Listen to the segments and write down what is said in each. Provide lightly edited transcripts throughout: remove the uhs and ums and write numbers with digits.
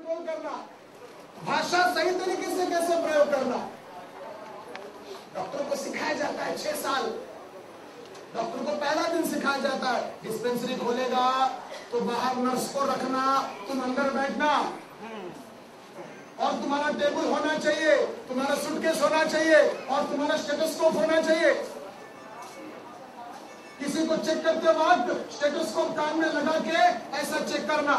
Control करना, भाषा सही तरीके से कैसे प्रयोग करना, डॉक्टर को सिखाया जाता है 6 साल। डॉक्टर को पहला दिन सिखाया जाता है, डिस्पेंसरी खोलेगा तो बाहर नर्स को रखना, तुम अंदर बैठना, और तुम्हारा टेबल होना चाहिए, तुम्हारा सूटकेस होना चाहिए, और तुम्हारा स्टेथोस्कोप होना चाहिए। किसी को चेक करते वक्त स्टेथोस्कोप कान में लगा के ऐसा चेक करना।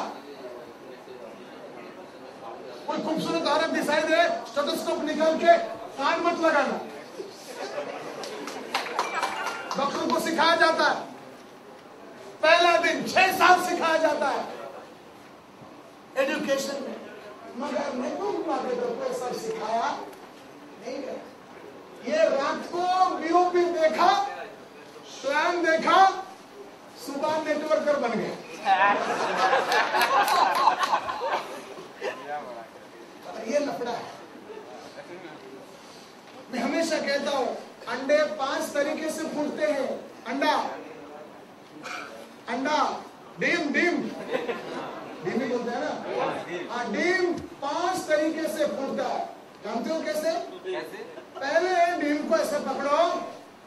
कोई खूबसूरत औरत दिखाई दे, स्टेथोस्कोप निकाल के कान मत लगाना। डॉक्टर को सिखाया जाता है, पहला दिन 6 साल सिखाया जाता है एजुकेशन में, मगर नहीं को सब सिखाया नहीं गया। ये रात को बीओपी देखा, स्वयं देखा, सुबह नेटवर्कर बन गया। ये लफड़ा है। मैं हमेशा कहता हूं, अंडे 5 तरीके से फूटते हैं। अंडा डीम ही बोलते हैं ना। डीम 5 तरीके से फूटता है। जानते हो कैसे? पहले डीम को ऐसे पकड़ो,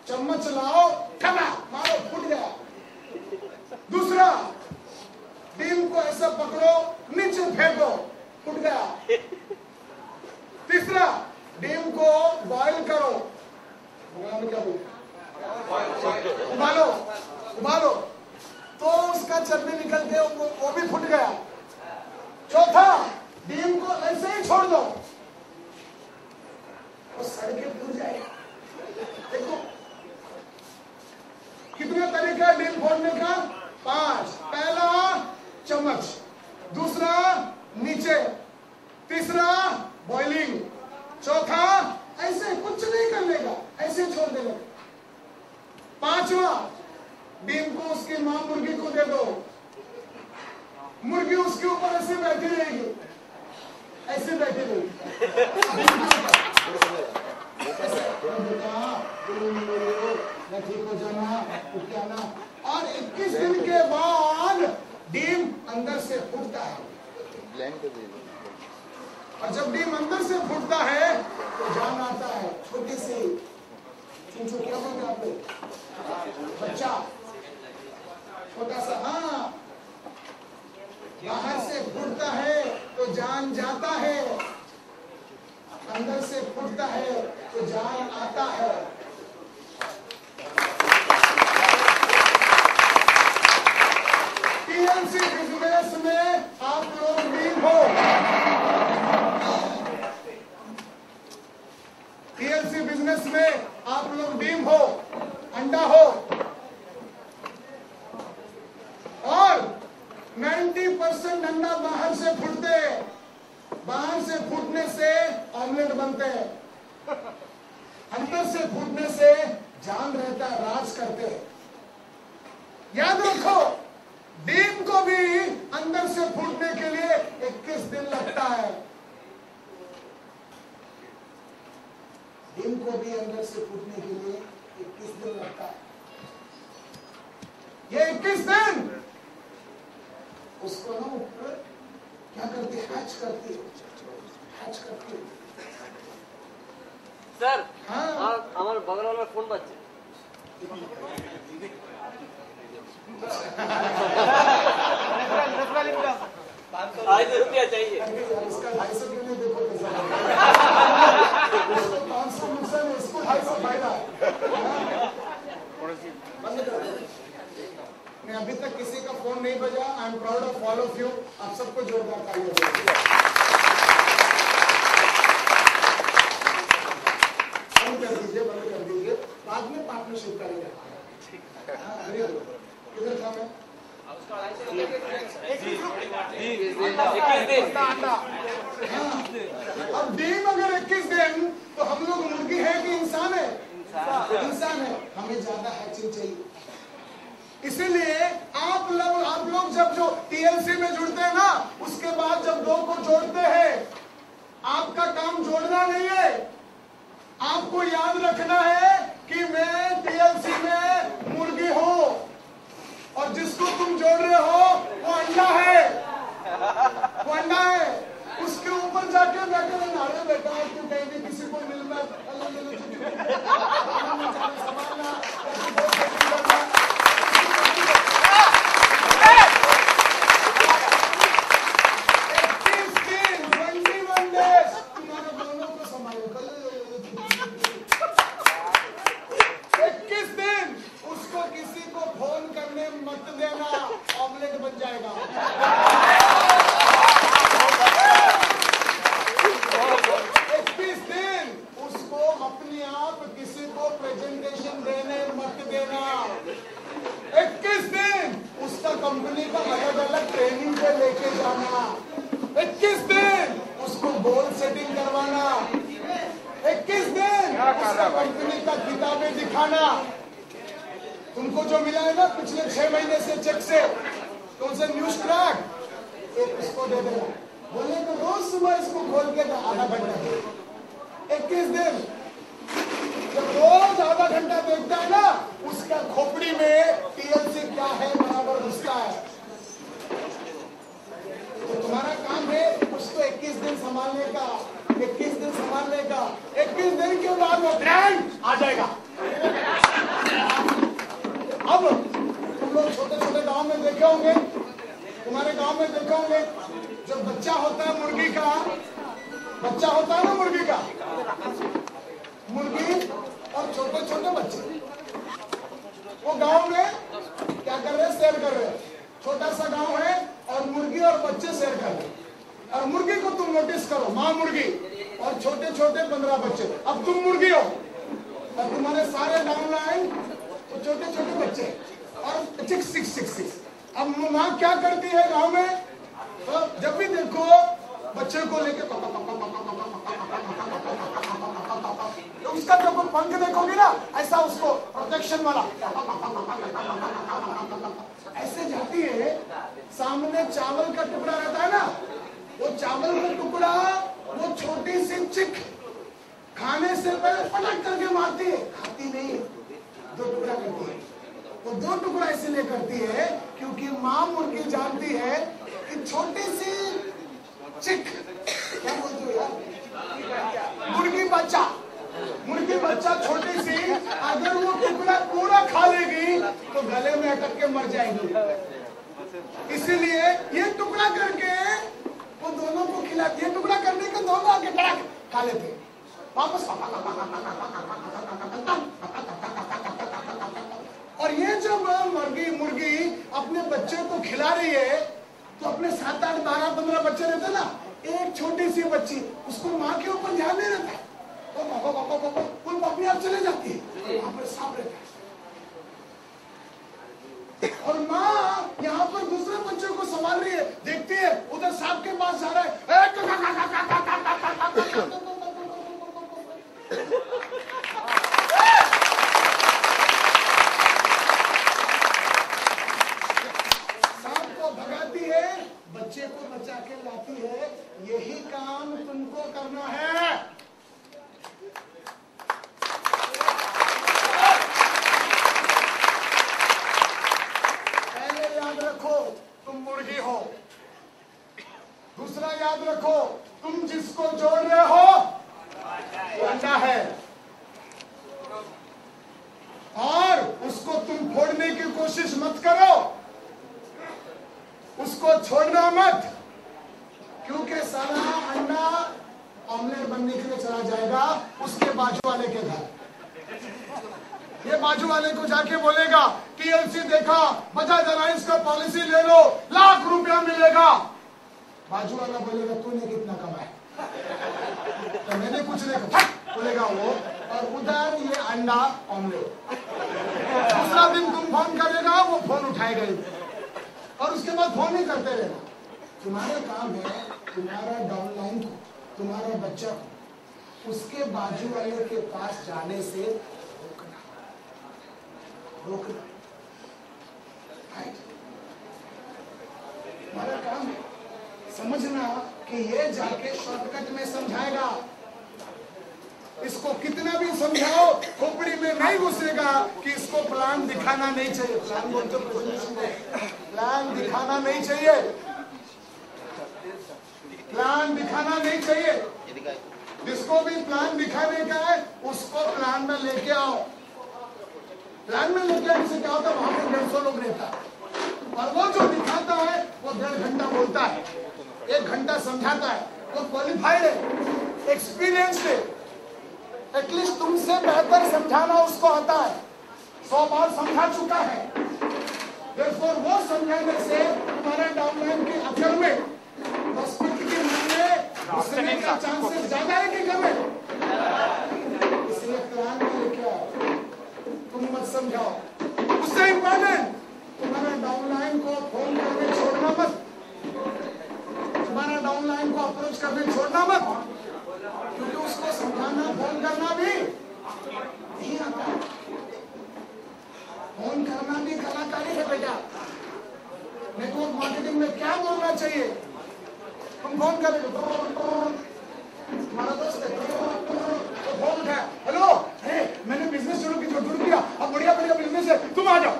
चम्मच लाओ, ठमा मारो, फूट गया। दूसरा, डीम को ऐसा पकड़ो, नीचे फेंको, फूट गया। तीसरा, डीम को बॉईल करो, क्या उबालो तो उसका चर्बी निकल के वो भी फूट गया। चौथा, डीम को ऐसे ही छोड़ दो, वो सड़ के फूट जाएगा। देखो कितने तरीका डीम फोड़ने का? 5। पहला चम्मच, दूसरा नीचे, तीसरा बॉइलिंग, चौथा ऐसे कुछ नहीं करने का, ऐसे छोड़ देने का। 5वां, डीम को उसकी मां मुर्गी को दे दो, मुर्गी उसके ऊपर ऐसे बैठी रहेगी, ऐसे बैठी रहेगी। ठीक हो जाना, उठ जाना। और 21 दिन के बाद डीम अंदर से फूटता है। और जब डीम अंदर से फूटता है तो जान आता है। छोटी सी चूचू, क्या बोलते हैं आप लोग? बच्चा, छोटा सा। हाँ, बाहर से फूटता है तो जान जाता है, अंदर से फूटता है तो जान आता है। टीएलसी बिजनेस में आप लोग डीम हो, टीएलसी बिजनेस में आप लोग डीम हो, अंडा हो, और 90% अंडा बाहर से फूटते हैं। बाहर से फूटने से ऑमलेट बनते हैं, अंदर से फूटने से जान रहता है, राज करते हैं। याद रखो, डीम को भी अंदर से फूटने के लिए 21 दिन लगता है। डीम को भी अंदर से फूटने के लिए 21 दिन लगता है। ये 21 दिन उसको ना ऊपर क्या करती है? हैच करती है। सर, हाँ, हमारे बगल वाला फोन बच्चे ₹250 चाहिए। इसका 250 क्यों नहीं? देखो कैसा उसको 500 नुकसान है, इसको 250 फायदा। बंद कर दो। मैं अभी तक किसी का फोन नहीं बजा। I am proud of all of you. आप सबको जोरदार तालियां दीजिए। बंद कर दीजिए, बाद में पार्टनरशिप करेंगे। किधर था मैं? अब डीम अगर 21 दिन, तो हम लोग मुर्गी है कि इंसान है? इंसान है। हमें ज्यादा हैचिंग चाहिए। इसीलिए आप लोग जब जो टीएलसी में जुड़ते हैं ना, उसके बाद जब 2 को जोड़ते हैं, आपका काम जोड़ना नहीं है, आपको याद रखना है कि मैं टीएलसी में मुर्गी हूं, और जिसको तुम जोड़ रहे हो वो अंडा है, वो अंडा है। जाकर नारे बेटा तू कहीं भी किसी को मिलना संभालना 21 days तुम्हारे दोनों को संभालो 21 दिन उसको किसी को फोन करने मत देना, ऑमलेट बन जाएगा। 21 दिन उसको अपने आप किसी को प्रेजेंटेशन देने मत देना। 21 दिन उसका कंपनी का अलग अलग ट्रेनिंग पे लेके जाना। 21 दिन उसको गोल सेटिंग करवाना। 21 दिन उसका कंपनी का किताबें दिखाना। तुमको जो मिला है ना पिछले 6 महीने से चेक से, तो उसे न्यूज ट्रैक एक उसको दे देना, बोले तो रोज सुबह इसको खोल के आधा घंटा 21 दिन जब रोज आधा घंटा देखता है ना, उसका खोपड़ी में टीएलसी क्या है बराबर घुसता है। तो तुम्हारा काम है उसको 21 दिन संभालने का, 21 दिन संभालने का। 21 दिन के बाद वो ब्रांड आ जाएगा। अब तुम लोग छोटे छोटे गांव में देखे होंगे, तुम्हारे गांव में देखे होंगे, जब बच्चा होता है मुर्गी का, बच्चा होता है ना मुर्गी का, मुर्गी और छोटे छोटे बच्चे वो गांव में क्या कर रहे हैं, शेयर कर रहे हैं। छोटा सा गांव है और मुर्गी और बच्चे शेयर कर रहे हैं। और मुर्गी को तुम नोटिस करो, माँ मुर्गी और छोटे छोटे 15 बच्चे। अब तुम मुर्गी हो और तुम्हारे सारे डाउनलाइन तो छोटे छोटे बच्चे और 6 अब माँ क्या करती है गांव में, तो जब भी देखो बच्चे को लेके तो उसका जब पंख देखोगे ना, ऐसा उसको प्रोटेक्शन वाला ऐसे जाती है। सामने चावल का टुकड़ा रहता है ना, वो चावल का टुकड़ा वो छोटी सी चिक खाने से पहले पलट करके मारती है, खाती नहीं है, 2 टुकड़ा करती है। वो 2 टुकड़ा इसलिए करती है क्योंकि माँ मुर्गी जानती है कि छोटी सी चिक, क्या बोलते हो यार, मुर्गी बच्चा छोटी सी अगर वो टुकड़ा पूरा खा लेगी तो गले में अटक के मर जाएगी। इसीलिए ये टुकड़ा करके वो दोनों को खिलाती है। टुकड़ा करने के दोनों आके कड़क खा लेते, वापस। और ये जब मुर्गी अपने बच्चे को खिला रही है तो अपने 7, 8, 12, 15 बच्चे रहते ना, एक छोटी सी बच्ची उसको माँ के ऊपर ध्यान नहीं रहता है, वो अपने आप चले जाती है, वहां पर सांप रहता है और माँ यहाँ पर दूसरे बच्चों को संभाल रही है, देखती है उधर सांप के पास जा रहा है, बच्चे को बचा के लाती है। यही काम तुमको करना है। पहले याद रखो तुम मुर्गी हो, दूसरा याद रखो तुम जिसको जोड़ रहे हो वो अंडा है और उसको तुम फोड़ने की कोशिश मत करो, उसको छोड़ना मत, क्योंकि सारा अंडा ऑमलेट बनने के लिए चला जाएगा उसके बाजू वाले के घर। ये बाजू वाले को जाके बोलेगा टीएलसी देखा, बजाज अलायंस का पॉलिसी ले लो, लाख रुपया मिलेगा। बाजू वाला बोलेगा तूने कितना कमाया, तो मैंने कुछ नहीं कहा, बोलेगा वो। और उधर ये अंडा ऑमलेट। दूसरा दिन तुम फोन करेगा, वो फोन उठाएगा और उसके बाद फोन नहीं करते रहना। तुम्हारा काम है तुम्हारा डाउनलाइन को, तुम्हारा बच्चा को उसके बाजू वाले के पास जाने से रोकना। तुम्हारा काम है समझना कि ये जाके शॉर्टकट में समझाएगा, इसको कितना भी समझाओ खोपड़ी में नहीं घुसेगा कि इसको प्लान दिखाना नहीं चाहिए। प्लान बोलते प्लान दिखाना नहीं चाहिए, प्लान दिखाना नहीं चाहिए। जिसको भी प्लान दिखाने का है उसको प्लान में लेके आओ। प्लान में लेके आने से क्या होता है, वहां पे 150 लोग रहता है और वो जो दिखाता है वो 1.5 घंटा बोलता है, 1 घंटा समझाता है। वो क्वालिफाइड है, एक्सपीरियंस्ड है, एटलीस्ट तुमसे बेहतर समझाना उसको आता है, 100 बार समझा चुका है। Therefore, वो समझाने से तुम्हारे डाउनलाइन के अक्षर में हॉस्पिटल घुसने का चांसेस ज्यादा है कि कम है? इसलिए प्लान में लेके आओ, तुम मत समझाओ। उससे इंपॉर्टेंट तुम्हारा डाउनलाइन को फोन करके छोड़ना मत, तुम्हारा डाउनलाइन को अप्रोच करके छोड़ना मत, क्योंकि उसको समझाना फोन करना भी नहीं आता। फोन करना भी कलाकारी है बेटा। नेटवर्क मार्केटिंग में क्या बोलना चाहिए? तुम फोन करोगे, तुम्हारा दोस्त है तो फोन उठाया, हेलो, अरे मैंने बिजनेस शुरू किया, अब बढ़िया बढ़िया बिजनेस है, तुम आ जाओ।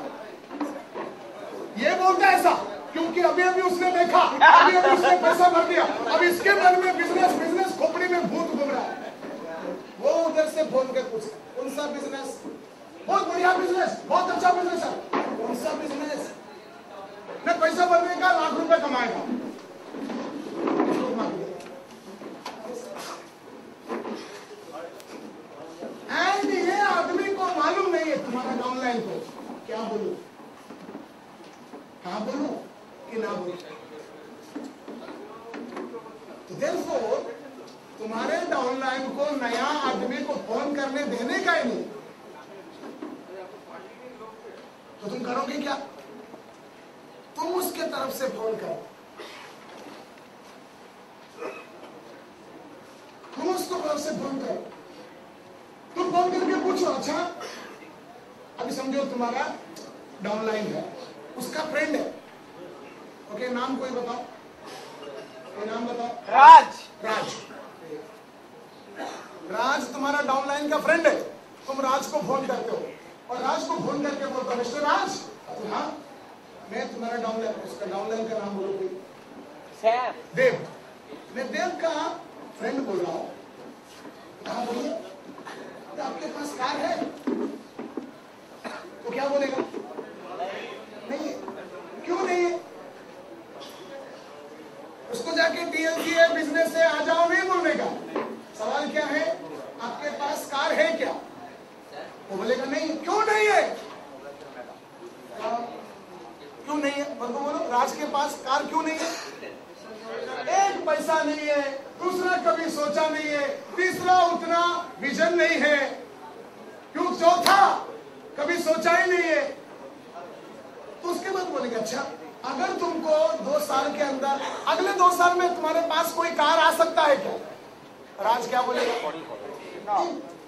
ये बोलता है ऐसा क्योंकि अभी अभी उसने देखा, अभी अभी उसने पैसा भर दिया, अब इसके मन में बिजनेस खोपड़ी में भूत घूम रहा है। वो उधर से फोन कर पूछता, कौन सा बिजनेस? बहुत बढ़िया बिजनेस, बहुत अच्छा बिजनेस है। कौन सा बिजनेस? मैं पैसा भरने का ₹1,00,000 कमाएगा। एंड ये आदमी को मालूम नहीं है तुम्हारा डाउनलाइन को क्या बोलूं, कहां बोलूं कि ना बोलूं। तो देयरफॉर तुम्हारे डाउनलाइन को नया आदमी को फोन करने देने का ही नहीं, तो तुम करोगे क्या? तुम उसके तरफ से फोन करो, तुम उसको तरफ से फोन करो, तुम फोन करके पूछो, अच्छा अभी समझो तुम्हारा डाउनलाइन है, उसका फ्रेंड है, ओके, नाम कोई बताओ, कोई नाम बताओ। राज। राज तुम्हारा डाउनलाइन का फ्रेंड है। तुम राज को फोन करते हो और राज को फोन करके बोलते हो, मिस्टर राज, हाँ मैं तुम्हारा डाउनलाइन, उसका डाउनलाइन का नाम बोलो कोई। सैम। देव। मैं देव का फ्रेंड बोल रहा हूँ, कहा बोलिए, तो आपके पास कार है? तो क्या बोलेगा? नहीं। क्यों नहीं है? उसको जाके टीएलसी है, बिजनेस है, आ जाओ नहीं बोलने का। सवाल क्या है, आपके पास कार है क्या? वो बोलेगा नहीं। क्यों नहीं है? क्यों नहीं है? बोलो, राज के पास कार क्यों नहीं है? एक पैसा नहीं है, दूसरा कभी सोचा नहीं है, तीसरा उतना विजन नहीं है, क्यों चौथा कभी सोचा ही नहीं है। तो उसके बाद बोलेंगे, अच्छा अगर तुमको 2 साल के अंदर, अगले 2 साल में तुम्हारे पास कोई कार आ सकता है क्या? राज क्या बोलेगा?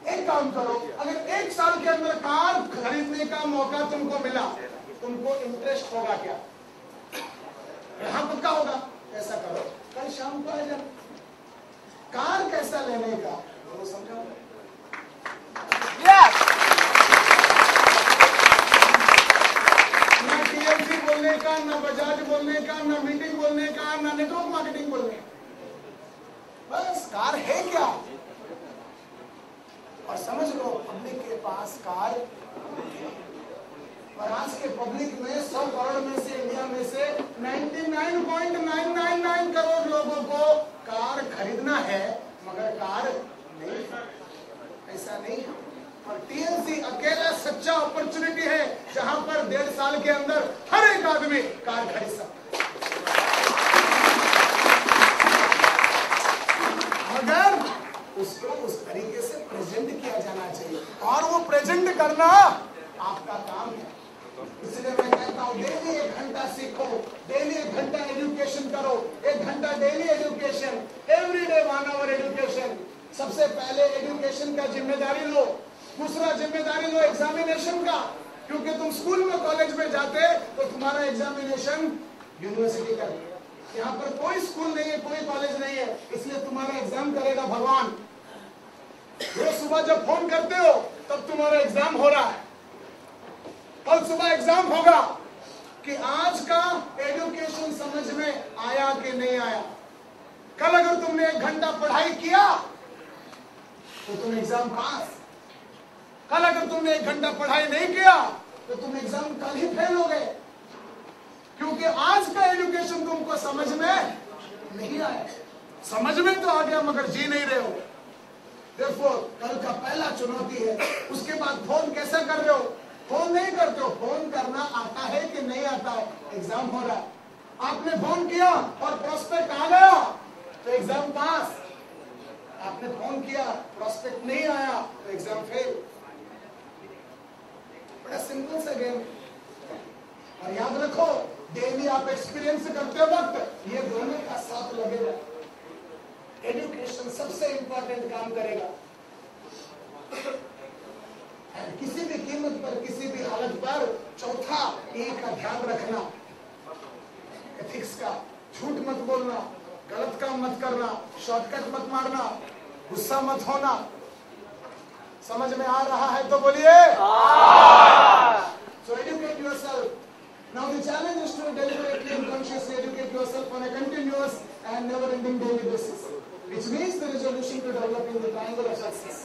एक काम करो, अगर 1 साल के अंदर कार खरीदने का मौका तुमको मिला, तुमको इंटरेस्ट होगा क्या? यहां पक्का होगा। ऐसा करो, कल शाम को आ जाओ, कार कैसा लेने का वो समझाओ। ना टीएलसी बोलने का, ना बजाज बोलने का, ना मीटिंग बोलने का, ना नेटवर्क मार्केटिंग बोलने का, बस कार है क्या? और समझ लो पब्लिक के पास कार, और आज के पब्लिक में 100 करोड़ में से, इंडिया में से 99.999 करोड़ लोगों को कार खरीदना है, मगर कार नहीं, ऐसा नहीं। और टीएलसी अकेला सच्चा अपॉर्चुनिटी है जहां पर 1.5 साल के अंदर हर एक आदमी कार खरीद सकता है, मगर उसको उस तरीके से प्रेजेंट किया जाना चाहिए, और वो प्रेजेंट करना आपका काम है। इसलिए मैं कहता हूँ डेली 1 घंटा सीखो, डेली 1 घंटा एजुकेशन करो, 1 घंटा daily education, everyday 1 hour education. सबसे पहले एजुकेशन का जिम्मेदारी लो, दूसरा जिम्मेदारी लो एग्जामिनेशन का, क्योंकि तुम स्कूल में कॉलेज में जाते तो तुम्हारा एग्जामिनेशन यूनिवर्सिटी का, यहाँ पर कोई स्कूल नहीं है, कोई कॉलेज नहीं है, इसलिए तुम्हारा एग्जाम करेगा भगवान। रोज सुबह जब फोन करते हो तब तुम्हारा एग्जाम हो रहा है, कल सुबह एग्जाम होगा कि आज का एजुकेशन समझ में आया कि नहीं आया, कल अगर तुमने 1 घंटा पढ़ाई किया तो तुम एग्जाम पास। कल अगर तुमने 1 घंटा पढ़ाई नहीं किया तो तुम एग्जाम कल ही फेल हो गए, क्योंकि आज का एजुकेशन तुमको समझ में नहीं आया। समझ में तो आ गया मगर जी नहीं रहे हो। देखो कल का पहला चुनौती है। उसके बाद फोन कैसे कर रहे हो? फोन नहीं करते हो। फोन करना आता है कि नहीं आता है? एग्जाम हो रहा है, आपने फोन किया और प्रोस्पेक्ट आ गया तो एग्जाम पास। आपने फोन किया, प्रोस्पेक्ट नहीं आया तो एग्जाम फेल। बड़ा सिंपल सा गेम। और याद रखो, डेली आप एक्सपीरियंस करते वक्त ये दोनों का साथ लगेगा। एजुकेशन सबसे इंपॉर्टेंट काम करेगा। किसी भी कीमत पर, किसी भी हालत पर चौथा ए का ध्यान रखना, एथिक्स का। झूठ मत बोलना, गलत काम मत करना, शॉर्टकट मत मारना, गुस्सा मत होना। समझ में आ रहा है तो बोलिए। So educate yourself. Now the challenge is to deliberately and consciously educate yourself on a continuous and never-ending daily basis, which means the resolution to develop in the triangle of success.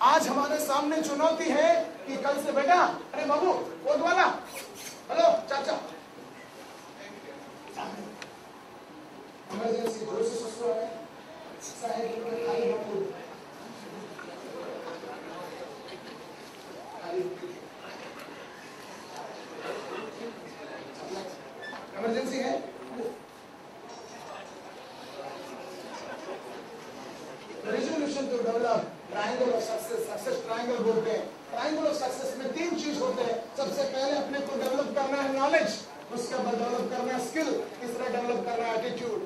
आज हमारे सामने चुनौती है कि कल से बेटा, अरे बाबू कोट वाला, हेलो चाचा, इमरजेंसी जोर से सुसु है, साइड में खाली बाबू, इमरजेंसी है। Resolution to develop triangle of success. Success triangle बोलते हैं। ट्रायंगल ऑफ सक्सेस में 3 चीज होते हैं। सबसे पहले अपने को डेवलप करना है नॉलेज, उसके बाद डेवलप करना है स्किल, तीसरा डेवलप करना है एटीट्यूड।